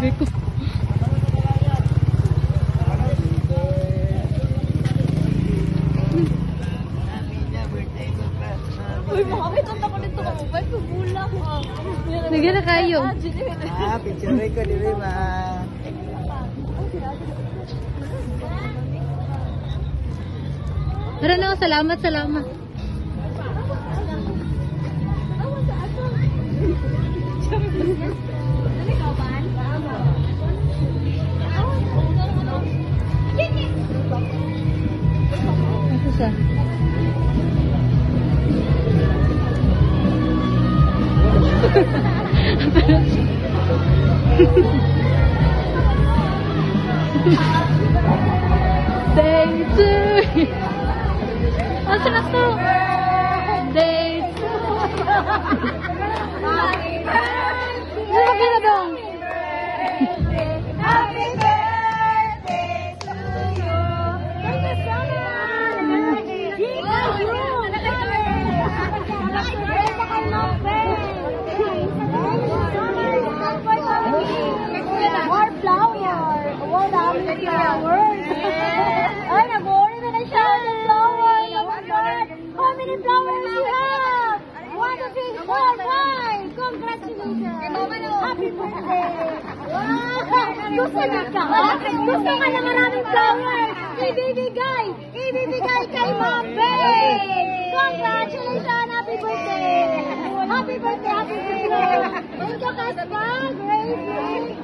bebe ko. Uy, makakit ang tako nito ka mo. Ba't pagula ko? Nagyan na kayo. Picture ko dili ba? Tara na, salamat, salamat. Ito siya. Day 2. Asa na to? Day 2. Ano ka na dong? Happy birthday to you. Thank you so much. More flower. More flowers. Ay, nag-order na na siya ng flowers. Oh my God. How many flowers you have? 1, 2, 3, 4, 5. Congratulations. Happy birthday. Wow. Gusto niya ka? Gusto ka na maraming flowers. Ibibigay kay Mabe. Congratulations. Happy birthday. Happy birthday. Happy birthday. Thank you, Kaspa. Great. Great.